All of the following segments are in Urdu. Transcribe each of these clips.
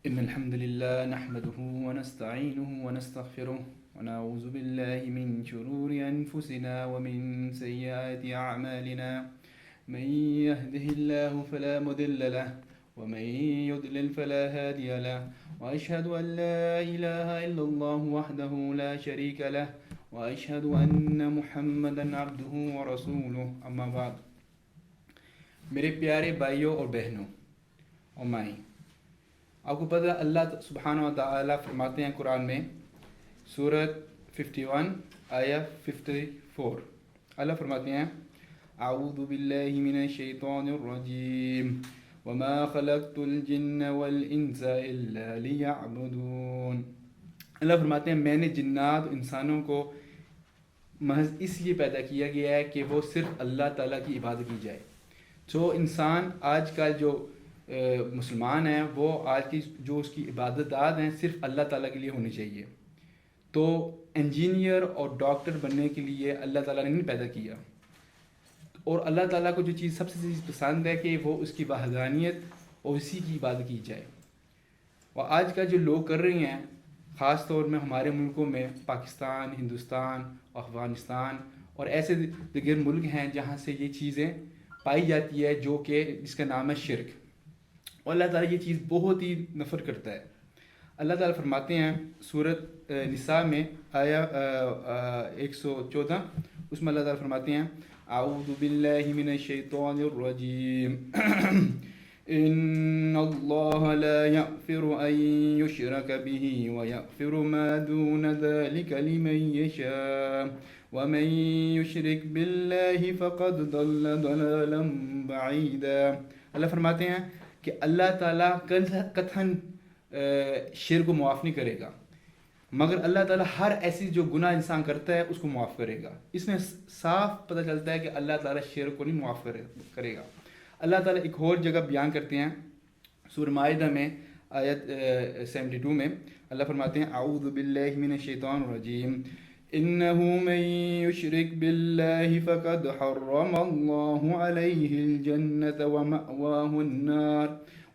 إن الحمد لله نحمده ونستعينه ونستغفره ونعوذ بالله من شرور أنفسنا ومن سيئات أعمالنا. من يهده الله فلا مضل له ومن يضلل فلا هادي له. وأشهد أن لا إله إلا الله وحده لا شريك له وأشهد أن محمدا عبده ورسوله. أما بعد، میرے پیارے بھائیوں اور بہنوں اور مائیں، آپ کو پتہ اللہ سبحانہ و تعالیٰ فرماتے ہیں قرآن میں سورت 51 آیہ 54، اللہ فرماتے ہیں اعوذ باللہ من الشیطان الرجیم وما خلقت الجن والانس الا لیعبدون۔ اللہ فرماتے ہیں میں نے جنات و انسانوں کو محض اس لیے پیدا کیا گیا ہے کہ وہ صرف اللہ تعالیٰ کی عبادت کی جائے۔ جو انسان آج کل جو مسلمان ہیں وہ آج کی جو اس کی عبادتات ہیں صرف اللہ تعالیٰ کے لیے ہونی چاہیے۔ تو انجینئر اور ڈاکٹر بننے کے لیے اللہ تعالیٰ نے نہیں پیدا کیا، اور اللہ تعالیٰ کو جو چیز سب سے چیز پسند ہے کہ وہ اس کی وحدانیت اور اسی کی عبادت کی جائے۔ اور آج کل جو لوگ کر رہے ہیں، خاص طور میں ہمارے ملکوں میں پاکستان، ہندوستان، افغانستان اور ایسے دیگر ملک ہیں جہاں سے یہ چیزیں پائی جاتی ہے، جو کہ جس کا نام ہے شرک، اور اللہ تعالیٰ یہ چیز بہت ہی نفرت کرتا ہے۔ اللہ تعالیٰ فرماتے ہیں سورت نساء میں آیہ 114، اس میں اللہ تعالیٰ فرماتے ہیں اعوذ باللہ من الشیطان الرجیم ان اللہ لا یغفر ان یشرک به ویغفر ما دون ذلك لمن یشاء ومن یشرک باللہ فقد ضل ضلالا بعیدا۔ اللہ فرماتے ہیں کہ اللہ تعالیٰ قطعاً شرک کو معاف نہیں کرے گا، مگر اللہ تعالیٰ ہر ایسی جو گناہ انسان کرتا ہے اس کو معاف کرے گا۔ اس میں صاف پتہ چلتا ہے کہ اللہ تعالیٰ شرک کو نہیں معاف کرے گا۔ اللہ تعالیٰ ایک اور جگہ بیان کرتے ہیں سورہ مائدہ میں آیت 72 میں، اللہ فرماتے ہیں اعوذ باللہ من الشیطان الرجیم انہ من یشرک باللہ فقد حرم اللہ علیہ الجنة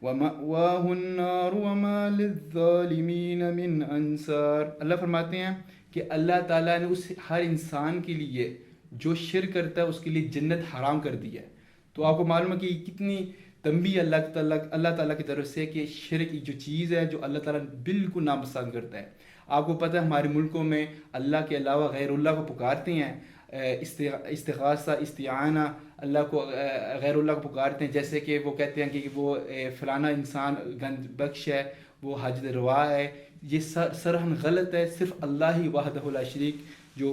ومأواہ النار وما للظالمین من انصار۔ اللہ فرماتے ہیں کہ اللہ تعالیٰ نے اس ہر انسان کے لیے جو شرک کرتا ہے اس کے لیے جنت حرام کر دی ہے۔ تو آپ کو معلوم ہے کہ کتنی تنبیہ اللہ تعالیٰ کی طرف سے کہ شرک جو چیز ہے جو اللہ تعالیٰ بالکل ناپسند کرتا ہے۔ آپ کو پتہ ہے ہمارے ملکوں میں اللہ کے علاوہ غیر اللہ کو پکارتے ہیں، استغاثہ، استعانہ، اللہ کو غیر اللہ کو پکارتے ہیں، جیسے کہ وہ کہتے ہیں کہ وہ فلانا انسان گنج بخش ہے، وہ حاجت روا ہے۔ یہ سرہن غلط ہے، صرف اللہ ہی وحدہ لا شریک جو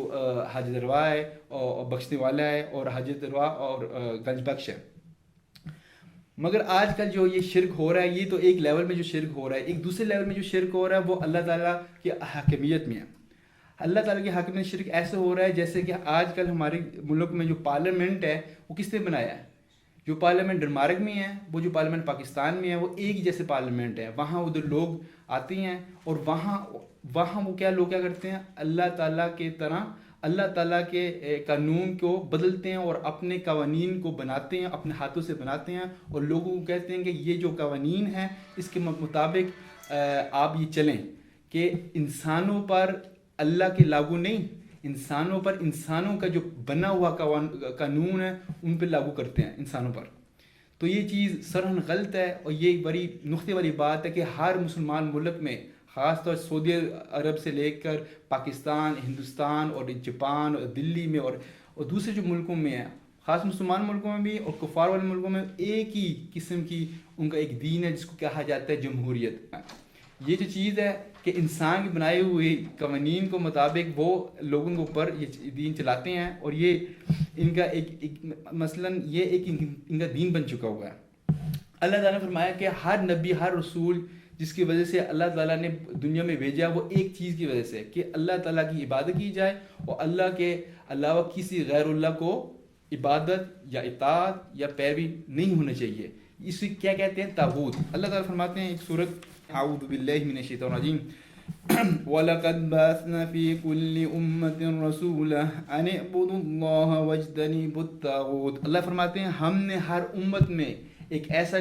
حاجت روا ہے اور بخشنے والا ہے، اور حاجت روا اور گنج بخش ہے۔ مگر آج کل جو یہ شرک ہو رہا ہے، یہ تو ایک لیول میں جو شرک ہو رہا ہے، ایک دوسرے لیول میں جو شرک ہو رہا ہے وہ اللہ تعالیٰ کی حاکمیت میں ہے۔ اللہ تعالیٰ کی حاکمیت شرک ایسے ہو رہا ہے جیسے کہ آج کل ہمارے ملک میں جو پارلیمنٹ ہے وہ کس نے بنایا ہے؟ جو پارلیمنٹ ڈنمارک میں ہے، وہ جو پارلیمنٹ پاکستان میں ہے، وہ ایک ہی جیسے پارلیمنٹ ہے۔ وہاں ادھر لوگ آتے ہیں اور وہاں وہ لوگ کیا کرتے ہیں، اللہ تعالیٰ کے طرح اللہ تعالیٰ کے قانون کو بدلتے ہیں اور اپنے قوانین کو بناتے ہیں، اپنے ہاتھوں سے بناتے ہیں، اور لوگوں کو کہتے ہیں کہ یہ جو قوانین ہیں اس کے مطابق آپ یہ چلیں، کہ انسانوں پر اللہ کے لاگو نہیں، انسانوں پر انسانوں کا جو بنا ہوا قانون ہے ان پہ لاگو کرتے ہیں انسانوں پر۔ تو یہ چیز سرہن غلط ہے، اور یہ ایک بڑی نقطے والی بات ہے کہ ہر مسلمان ملک میں، خاص طور سعودی عرب سے لے کر پاکستان، ہندوستان اور جاپان اور دلی میں اور دوسرے جو ملکوں میں ہیں، خاص مسلمان ملکوں میں بھی اور کفار والے ملکوں میں، ایک ہی قسم کی ان کا ایک دین ہے جس کو کہا جاتا ہے جمہوریت۔ یہ جو چیز ہے کہ انسان کی بنائی ہوئی قوانین کو مطابق وہ لوگوں کے اوپر یہ دین چلاتے ہیں، اور یہ ان کا ایک مثلاً یہ ایک ان کا دین بن چکا ہوا ہے۔ اللہ تعالیٰ نے فرمایا کہ ہر نبی، ہر رسول جس کی وجہ سے اللہ تعالیٰ نے دنیا میں بھیجا وہ ایک چیز کی وجہ سے کہ اللہ تعالیٰ کی عبادت کی جائے، اور اللہ کے علاوہ کسی غیر اللہ کو عبادت یا اطاعت یا پیروی نہیں ہونا چاہیے۔ اسے کیا کہتے ہیں؟ طاغوت۔ اللہ تعالیٰ فرماتے ہیں ایک سورت اعوذ باللہ من الشیطان الرجیم وَلَقَدْ بَعَثْنَا فِي كُلِّ أُمَّةٍ رَسُولًا أَنِ اعْبُدُوا اللَّهَ وَاجْتَنِبُوا الطَّاغُوتَ۔ اللہ فرماتے ہیں ہم نے ہر امت میں ایک ایسا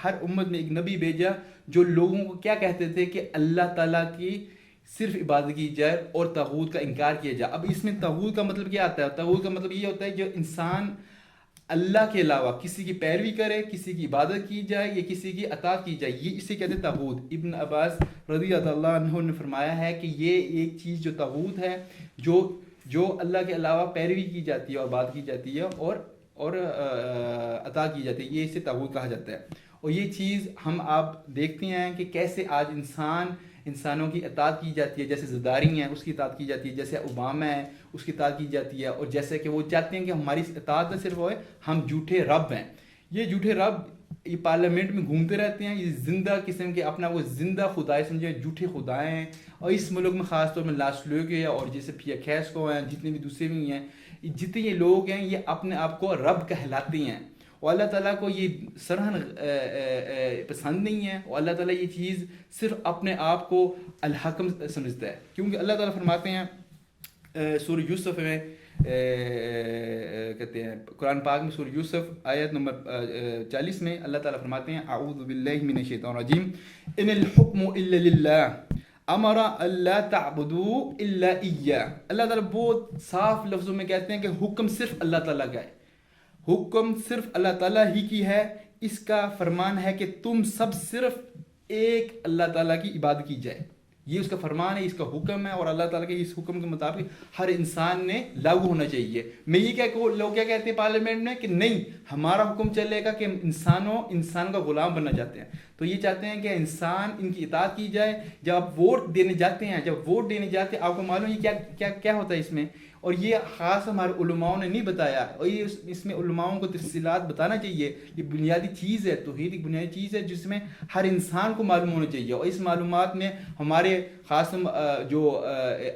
ہر امت میں ایک نبی بھیجا جو لوگوں کو کیا کہتے تھے کہ اللہ تعالیٰ کی صرف عبادت کی جائے اور طاغوت کا انکار کیا جائے. اب اس میں طاغوت کا مطلب کیا آتا ہے؟ طاغوت کا مطلب یہ ہوتا ہے جو انسان اللہ کے علاوہ کسی کی پیروی کرے, کسی کی عبادت کی جائے یا کسی کی اطاعت کی جائے, یہ اسے کہتے ہیں طاغوت. ابن عباس رضی اللہ عنہ نے فرمایا ہے کہ یہ ایک چیز جو طاغوت ہے جو اللہ کے علاوہ پیروی کی جاتی ہے اور عبادت کی جاتی ہے اور اطاعت کی جاتی ہے, یہ اسے طاغوت کہا جاتا ہے. اور یہ چیز ہم آپ دیکھتے ہیں کہ کیسے آج انسانوں کی اطاعت کی جاتی ہے, جیسے زرداری ہیں اس کی اطاعت کی جاتی ہے, جیسے اوباما ہے اس کی اطاعت کی جاتی ہے, اور جیسے کہ وہ چاہتے ہیں کہ ہماری اطاعت نہ صرف ہوئے, ہم جھوٹے رب ہیں. یہ جھوٹے رب یہ پارلیمنٹ میں گھومتے رہتے ہیں, یہ زندہ قسم کے اپنا وہ زندہ خدائے سمجھے, جھوٹے خدائے ہیں. اور اس ملک میں خاص طور میں لاسلوگ ہے اور جیسے پیا کھیس کو ہیں, جتنے بھی دوسرے بھی ہیں, جتنے یہ لوگ ہیں یہ اپنے آپ کو رب کہلاتے ہیں. اور اللہ تعالیٰ کو یہ سرہن پسند نہیں ہے, اور اللہ تعالیٰ یہ چیز صرف اپنے آپ کو الحکم سمجھتا ہے. کیونکہ اللہ تعالیٰ فرماتے ہیں سورہ یوسف میں, کہتے ہیں قرآن پاک میں سورہ یوسف آیت نمبر 40 میں اللہ تعالیٰ فرماتے ہیں اعوذ باللہ من الشیطان الرجیم ان الحکم الا للہ امر اللہ تعبدوا الا ایہ. اللہ تعالیٰ بہت صاف لفظوں میں کہتے ہیں کہ حکم صرف اللہ تعالیٰ کا ہے, حکم صرف اللہ تعالیٰ ہی کی ہے. اس کا فرمان ہے کہ تم سب صرف ایک اللہ تعالیٰ کی عبادت کی جائے. یہ اس کا فرمان ہے, اس کا حکم ہے, اور اللہ تعالیٰ کے اس حکم کے مطابق ہر انسان نے لاگو ہونا چاہیے. میں یہ لوگ کیا کہتے ہیں پارلیمنٹ میں کہ نہیں ہمارا حکم چلے گا کہ انسان کا غلام بننا چاہتے ہیں. تو یہ چاہتے ہیں کہ انسان ان کی اطاعت کی جائے. جب آپ ووٹ دینے جاتے ہیں آپ کو معلوم ہے کیا ہوتا ہے اس میں, اور یہ خاص ہمارے علماؤں نے نہیں بتایا, اور یہ اس میں علماؤں کو تفصیلات بتانا چاحیے. یہ بنیادی چیز ہے, توحید ایک بنیادی چیز ہے جس میں ہر انسان کو معلوم ہونا چاہیے. اور اس معلومات میں ہمارے خاص جو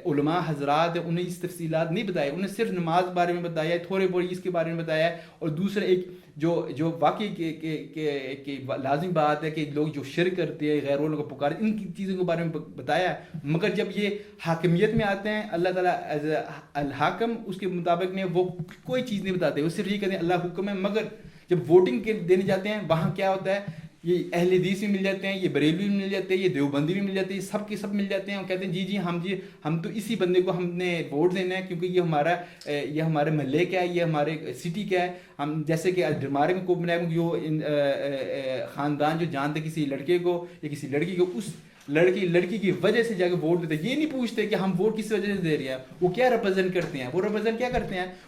علماء حضرات ہیں انہیں اس تفصیلات نہیں بتایا, انہیں صرف نماز بارے میں بتایا, تھوڑے بہت اس کے بارے میں بتایا, اور دوسرے ایک جو واقعی کہ لازم بات ہے کہ لوگ جو شرک کرتے ہیں, غیر اللہ کو پکارتے, ان کی چیزوں کے بارے میں بتایا ہے. مگر جب یہ حاکمیت میں آتے ہیں, اللہ تعالیٰ ایز الحاکم اس کے مطابق میں وہ کوئی چیز نہیں بتاتے, وہ صرف یہ کہتے ہیں اللہ حکم ہے. مگر جب ووٹنگ دینے جاتے ہیں وہاں کیا ہوتا ہے, یہ اہل حدیث بھی مل جاتے ہیں, یہ بریلوی بھی مل جاتے ہیں, یہ دیوبندی بھی مل جاتے ہیں, سب کے سب مل جاتے ہیں, اور کہتے ہیں جی ہم تو اسی بندے کو ہم نے ووٹ دینا ہے کیونکہ یہ ہمارے محلے کا ہے, یہ ہمارے سٹی کا ہے. ہم جیسے کہ ہمارے میں کو بنائے جو خاندان جو جانتے کسی لڑکے کو یا کسی لڑکی کو, اس لڑکی کی وجہ سے جا کے ووٹ دیتے. یہ نہیں پوچھتے کہ ہم ووٹ کس وجہ سے دے رہے ہیں, وہ کیا ریپرزینٹ کرتے ہیں.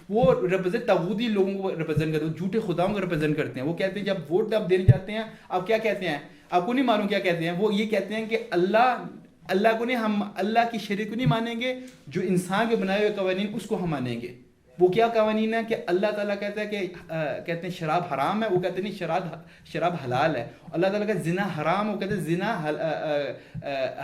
وہ ریپرزینٹ طاغوتی لوگوں کو ریپرزینٹ کرتے ہیں, جھوٹے خداؤں کو ریپرزینٹ کرتے ہیں. وہ کہتے ہیں جب ووٹ آپ دینے جاتے ہیں آپ کیا کہتے ہیں, آپ کو نہیں معلوم کیا کہتے ہیں. وہ یہ کہتے ہیں کہ اللہ کو نہیں, ہم اللہ کی شریعت کو نہیں مانیں گے, جو انسان کے بنائے ہوئے قوانین اس کو ہم مانیں گے. وہ کیا قوانین ہے کہ اللہ تعالیٰ کہتا ہے کہ کہتے ہیں شراب حرام ہے, وہ کہتے ہیں شراب حلال ہے. اللہ تعالیٰ کا زنا حرام, وہ کہتے ہیں زنا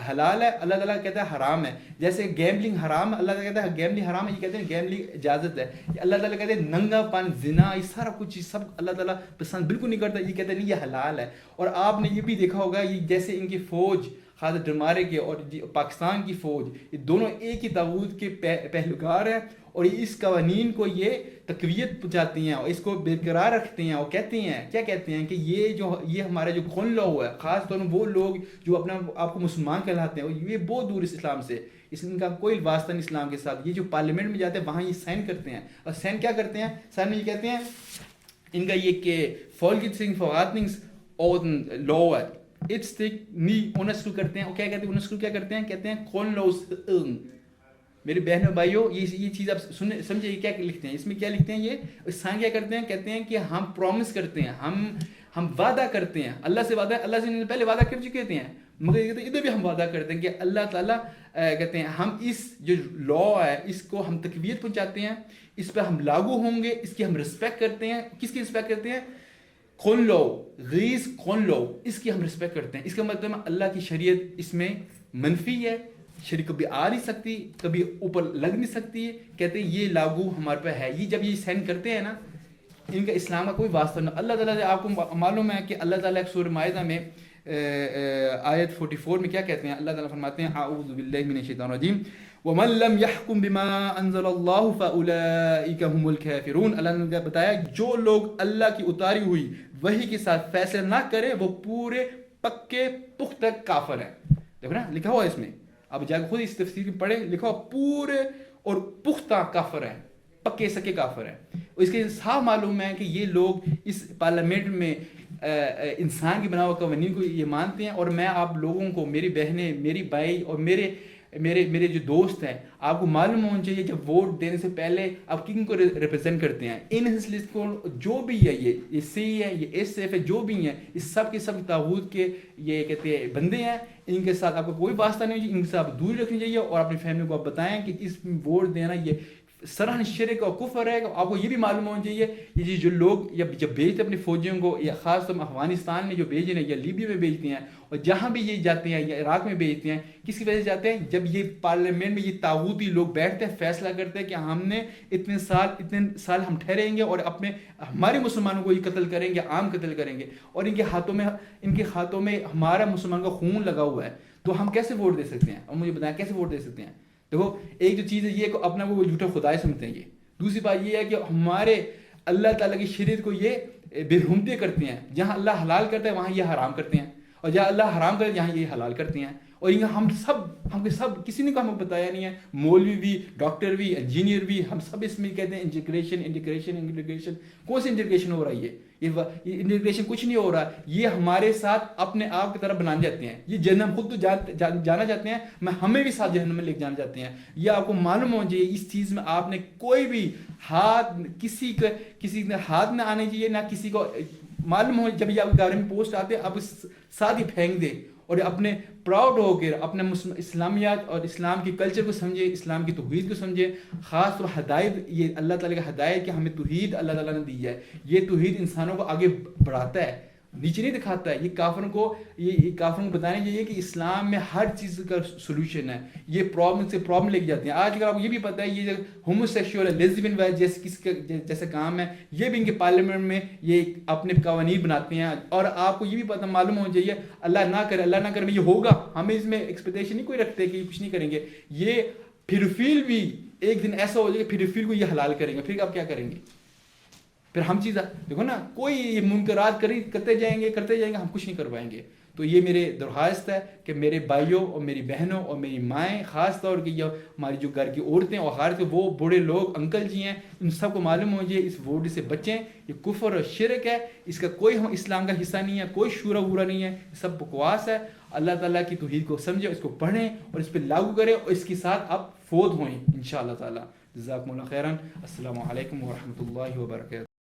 حلال ہے, اللہ تعالیٰ کہتا ہے حرام ہے. جیسے گیملنگ حرام, اللہ تعالیٰ کہتا ہے گیملنگ حرام ہے, یہ کہتے ہیں گیملنگ اجازت ہے. اللہ تعالیٰ کہتے ہیں ننگا پن زنا, یہ سارا کچھ سب اللہ تعالیٰ پسند بالکل نہیں کرتا, یہ کہتے ہیں نہیں یہ حلال ہے. اور آپ نے یہ بھی دیکھا ہوگا یہ جیسے ان کی فوج خاص ڈرمارے کے اور پاکستان کی فوج, یہ دونوں ایک ہی طاغوت کے پہلوکار ہیں, اور اس قوانین کو یہ تقویت پہنچاتی ہیں اور اس کو برقرار رکھتے ہیں. اور کہتے ہیں کیا کہتے ہیں کہ یہ ہمارا جو کون لو ہے, خاص طور میں وہ لوگ جو اپنا آپ کو مسلمان کہلاتے ہیں, اور یہ بہت دور اس اسلام سے, ان کا کوئی واسطہ نہیں اسلام کے ساتھ. یہ جو پارلیمنٹ میں جاتے ہیں وہاں یہ سائن کرتے ہیں, اور سائن کیا کرتے ہیں, سائن میں یہ کہتے ہیں ان کا یہ کہ فولگنگ فورگاتنگس اور لا ہے, اٹس ٹیک نی اونسکو کرتے ہیں. اور کیا کہتے ہیں اونسکو کیا کرتے ہیں, کہتے ہیں کون لوز. میرے بہنوں بھائیوں یہ چیز آپ سمجھے, یہ کیا لکھتے ہیں, اس میں کیا لکھتے ہیں, یہ سائن کیا کرتے ہیں, کہتے ہیں کہ ہم پرومس کرتے ہیں, ہم وعدہ کرتے ہیں اللہ سے. اللہ سے پہلے وعدہ کر چکے ہیں, مگر یہ کہتے ہیں ادھر بھی ہم وعدہ کرتے ہیں کہ اللہ تعالیٰ کہتے ہیں ہم اس جو لا ہے اس کو ہم تقویت پہنچاتے ہیں, اس پہ ہم لاگو ہوں گے, اس کی ہم رسپیکٹ کرتے ہیں. کس کی رسپیکٹ کرتے ہیں, کون لو غیز کون لو, اس کی ہم رسپیکٹ کرتے ہیں. اس کا مطلب اللہ کی شریعت اس میں منفی ہے, شریعت کبھی آ نہیں سکتی, کبھی اوپر لگ نہیں سکتی. کہتے ہیں یہ لاگو ہمارے پہ ہے. یہ جب یہ سینڈ کرتے ہیں نا, ان کا اسلام کا کوئی واسطہ نہیں. اللہ تعالیٰ سے آپ کو معلوم ہے کہ اللہ تعالیٰ ایک سورہ مائدہ میں آیت 44 میں کیا کہتے ہیں؟ اللہ تعالیٰ فرماتے ہیں اعوذ باللہ من الشیطان الرجیم وَمَن لَّمْ يَحْكُم بِمَا أَنزَلَ اللَّهُ فَأُولَٰئِكَ هُمُ الْكَافِرُونَ۔ اللہ نے بتایا جو لوگ اللہ کی اتاری ہوئی وحی کے ساتھ فیصلہ نہ کریں وہ پورے پکے پختہ کافر ہیں۔ دیکھو نا لکھا ہوا ہے اس میں، اب جا کے خود اس تفسیر میں پڑھیں، لکھا ہوا پورے اور پختہ کافر ہیں، پکے سکے کافر ہیں۔ اس کے صاف معلوم ہے کہ یہ لوگ اس پارلیمنٹ میں انسان کی بنا ہوا قوانین کو یہ مانتے ہیں، اور میں آپ لوگوں کو، میری بہنیں، میری بھائی اور میرے جو دوست ہیں، آپ کو معلوم ہونا چاہیے جب ووٹ دینے سے پہلے آپ کن کو ریپرزینٹ کرتے ہیں۔ ان لسٹ کو جو بھی ہے، یہ سی ہے، یہ ایس ایف ہے، جو بھی ہیں، اس سب کے سب طاغوت کے یہ کہتے ہیں بندے ہیں۔ ان کے ساتھ آپ کو کوئی واسطہ نہیں ہوگی، ان سے آپ دوری رکھنی چاہیے، اور اپنی فیملی کو آپ بتائیں کہ اس ووٹ دینا یہ سرحن شرک اور کفر ہے۔ آپ کو یہ بھی معلوم ہونا چاہیے یہ جو لوگ جب بھیجتے اپنی فوجیوں کو، یا خاص طور افغانستان میں جو بھیجے ہیں، یا لیبیا میں بھیجتے ہیں، اور جہاں بھی یہ جاتے ہیں، یا عراق میں بھیجتے ہیں، کس کی وجہ سے جاتے ہیں؟ جب یہ پارلیمنٹ میں یہ طاغوتی لوگ بیٹھتے ہیں، فیصلہ کرتے ہیں کہ ہم نے اتنے سال ہم ٹھہریں گے اور ہمارے مسلمانوں کو یہ قتل کریں گے، عام قتل کریں گے، اور ان کے ہاتھوں میں ہمارا مسلمان کا خون لگا ہوا ہے، تو ہم کیسے ووٹ دے سکتے ہیں؟ اور مجھے بتائیں کیسے ووٹ دے سکتے ہیں؟ دیکھو ایک جو چیز ہے یہ کہ اپنا وہ جھوٹا خدا سمجھتے ہیں یہ۔ دوسری بات یہ ہے کہ ہمارے اللہ تعالیٰ کی شریعت کو یہ بے حرمتی کرتے ہیں، جہاں اللہ حلال کرتا ہے وہاں یہ حرام کرتے ہیں، اور جہاں اللہ حرام کرتا ہے یہاں یہ حلال کرتے ہیں۔ اور ہم سب کسی نے کو ہمیں بتایا نہیں ہے، مولوی بھی، ڈاکٹر بھی، انجینئر بھی، ہم سب اس میں کہتے ہیں انٹیگریشن۔ کون سی انٹیگریشن ہو رہا ہے؟ یہ انٹیگریشن کچھ نہیں ہو رہا، یہ ہمارے ساتھ اپنے آپ کی طرف بنانے جاتے ہیں۔ یہ جہنم خود تو جانا چاہتے ہیں، ہمیں بھی ساتھ جہنم میں لے کے جانا چاہتے ہیں۔ یہ آپ کو معلوم ہونا چاہیے، اس چیز میں آپ نے کوئی بھی ہاتھ کسی نے ہاتھ نہ آنے چاہیے، نہ کسی کو معلوم ہو جب یہ آپ کے بارے میں پوسٹ آتے ہیں آپ اس ساتھ ہی پھینک دے، اور اپنے پراؤڈ ہو کر اپنے اسلامیات اور اسلام کی کلچر کو سمجھے، اسلام کی توحید کو سمجھے۔ خاص طور ہدایت، یہ اللہ تعالیٰ کا ہدایت کہ ہمیں توحید اللہ تعالیٰ نے دی ہے، یہ توحید انسانوں کو آگے بڑھاتا ہے، نیچے نہیں دکھاتا ہے۔ یہ کافروں کو بتانا چاہیے کہ اسلام میں ہر چیز کا سولوشن ہے، یہ پرابلم لے کے جاتے ہیں۔ آج کل آپ کو یہ بھی پتہ ہے یہ ہومو سیکشول ہے، لیزبین جیسے کام ہے، یہ بھی ان کے پارلیمنٹ میں یہ اپنے قوانین بناتے ہیں۔ اور آپ کو یہ بھی پتہ معلوم ہونا چاہیے اللہ نہ کرے میں یہ ہوگا، ہمیں اس میں ایکسپیکٹیشن نہیں کوئی رکھتے کہ یہ کچھ نہیں کریں گے۔ یہ پھر بھی ایک دن ایسا ہو جائے کہ پھر کو یہ حلال کریں گے، پھر آپ کیا کریں گے؟ پھر ہم چیز دیکھو نا، کوئی منکرات کرتے جائیں گے، ہم کچھ نہیں کر پائیں گے۔ تو یہ میرے درخواست ہے کہ میرے بھائیوں اور میری بہنوں اور میری مائیں، خاص طور کی ہماری جو گھر کی عورتیں اور خارج کے وہ بوڑھے لوگ، انکل جی ہیں، ان سب کو معلوم ہو جائے اس ووٹ سے بچیں۔ یہ کفر اور شرک ہے، اس کا کوئی اسلام کا حصہ نہیں ہے، کوئی شورا وورا نہیں ہے، یہ سب بکواس ہے۔ اللہ تعالیٰ کی توحید کو سمجھیں، اس کو پڑھیں اور اس پہ لاگو کریں، اور اس کے ساتھ آپ فوت ہوئیں انشاءاللہ تعالیٰ۔ جزاکم اللہ خیرا۔ السلام علیکم ورحمۃ اللہ وبرکاتہ۔